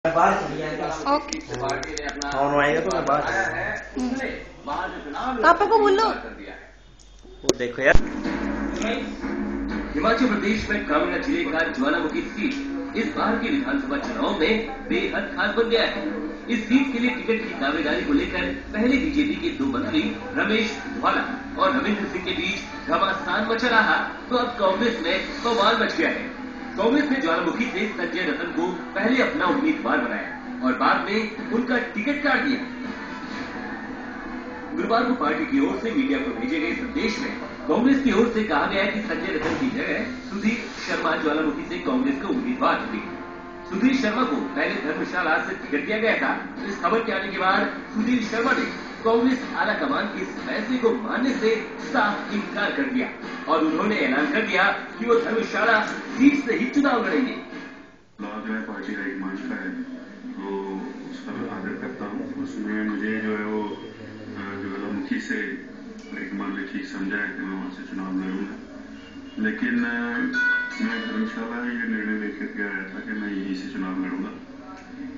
Okay phone आएगा तो मैं बात पापा को बोलो। वो देखो यार, हिमाचल प्रदेश में कांगड़ा जिले का ज्वालामुखी सीट इस बार के विधानसभा चुनाव में बेहद खास बन गया है। इस सीट के लिए टिकट की दावेदारी को लेकर पहले बीजेपी के दो मंत्री रमेश धवाला और रविंद्र सिंह के बीच घमासान मचा रहा, तो अब कांग्रेस में बवाल मच गया है। कांग्रेस ने ज्वालामुखी से संजय रतन को पहले अपना उम्मीदवार बनाया और बाद में उनका टिकट काट दिया। गुरुवार को पार्टी की ओर से मीडिया को भेजे गए संदेश में कांग्रेस की ओर से कहा गया कि संजय रतन की जगह सुधीर शर्मा ज्वालामुखी से कांग्रेस का उम्मीदवार होंगे। सुधीर शर्मा को पहले धर्मशाला से टिकट दिया गया था। इस खबर के आने के बाद सुधीर शर्मा ने कांग्रेस आलाकमान के इस फैसले को मानने से साफ इनकार कर दिया और उन्होंने ऐलान कर दिया कि वो धर्मशाला सीट से ही चुनाव लड़ेंगे। पार्टी का एक मंच का है तो उसका आदर करता हूँ। उसमें मुझे जो है वो ज्वालामुखी से एक मान लिखी समझा है कि मैं वहां से चुनाव लड़ूंगा, लेकिन मैं धर्मशाला ये निर्णय लेकर के आया था कि मैं यहीं से चुनाव लड़ूंगा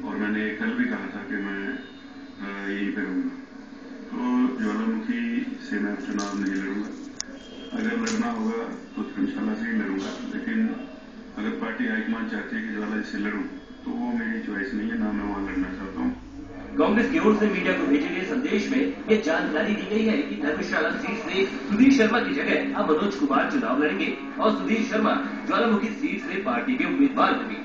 और मैंने कल भी कहा था कि मैं यहीं पे रहूंगा। तो ज्वालामुखी से मैं चुनाव नहीं लड़ूंगा। अगर लड़ना होगा तो धर्मशाला से ही लड़ूंगा, लेकिन अगर पार्टी हाईकमान चाहती है कि ज्वाला से लड़ूं तो वो मेरी चॉइस नहीं है, ना मैं वहां लड़ना चाहता हूँ। कांग्रेस की ओर से मीडिया को भेजे गए संदेश में ये जानकारी दी गई है कि धर्मशाला सीट से सुधीर शर्मा की जगह अब मनोज कुमार चुनाव लड़ेंगे और सुधीर शर्मा ज्वालामुखी सीट से पार्टी के उम्मीदवार होंगे।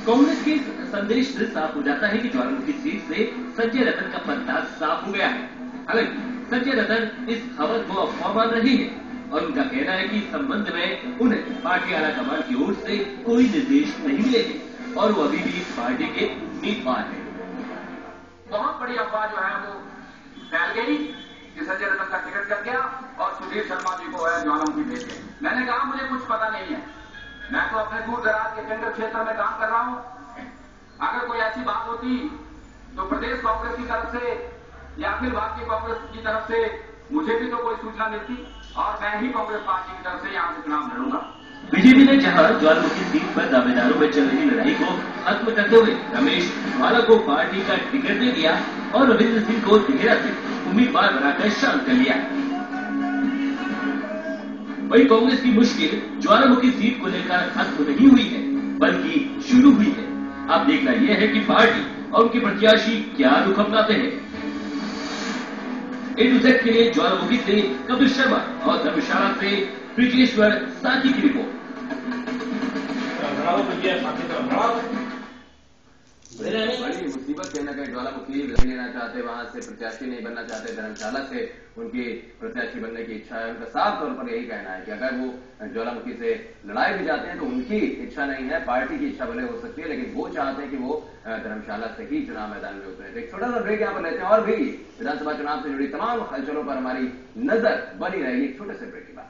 कांग्रेस के संदेश से साफ हो जाता है कि ज्वालामुखी सीट से संजय रतन का पत्ता साफ हो गया है। हालांकि संजय रतन इस खबर को अफवाह मान रही है और उनका कहना है कि इस संबंध में उन्हें पार्टी आलाकमान की ओर से कोई निर्देश नहीं मिले थे और वो अभी भी इस पार्टी के उम्मीदवार है। बहुत बड़ी अफवाह जो है वो फैल गई कि संजय रतन का टिकट कट गया और सुधीर शर्मा जी को है ज्वालामुखी भेज गए। मैंने कहा मुझे कुछ पता नहीं है, मैं तो अपने दूर दराज के केंद्र क्षेत्र में काम कर रहा हूं। अगर कोई ऐसी बात होती तो प्रदेश कांग्रेस की तरफ से या अखिल भारतीय कांग्रेस की तरफ से मुझे भी तो कोई सूचना मिलती और मैं ही कांग्रेस पार्टी की तरफ से यहां से चुनाव लड़ूंगा। बीजेपी ने जहां ज्वालामुखी सीट पर दावेदारों में चल रही लड़ाई को खत्म करते हुए रमेश धवाला को पार्टी का टिकट दे दिया और रविंद्र सिंह को देहरा से उम्मीदवार बनाकर शांत कर लिया। वही कांग्रेस की मुश्किल ज्वालामुखी सीट को लेकर खत्म नहीं हुई है बल्कि शुरू हुई है। अब देखना यह है कि पार्टी और उनके प्रत्याशी क्या रुख अपनाते हैं। A-Z के लिए ज्वालामुखी से कपिल शर्मा और धर्मशाला से ब्रिजेश्वर साथी की रिपोर्ट। बड़ी मुसीबत कहीं ना कहीं ज्वालामुखी नहीं लेना चाहते, वहां से प्रत्याशी नहीं बनना चाहते, धर्मशाला से उनकी प्रत्याशी बनने की इच्छा है। उनका साफ तौर पर यही कहना है कि अगर वो ज्वालामुखी से लड़ाई भी जाते हैं तो उनकी इच्छा नहीं है, पार्टी की इच्छा भले हो सकती है, लेकिन वो चाहते हैं कि वो धर्मशाला से ही चुनाव मैदान में उतरे। तो एक छोटा सा ब्रेक यहाँ पर लेते हैं और भी विधानसभा चुनाव से जुड़ी तमाम हलचलों पर हमारी नजर बनी रहेगी। छोटे से ब्रेक के बाद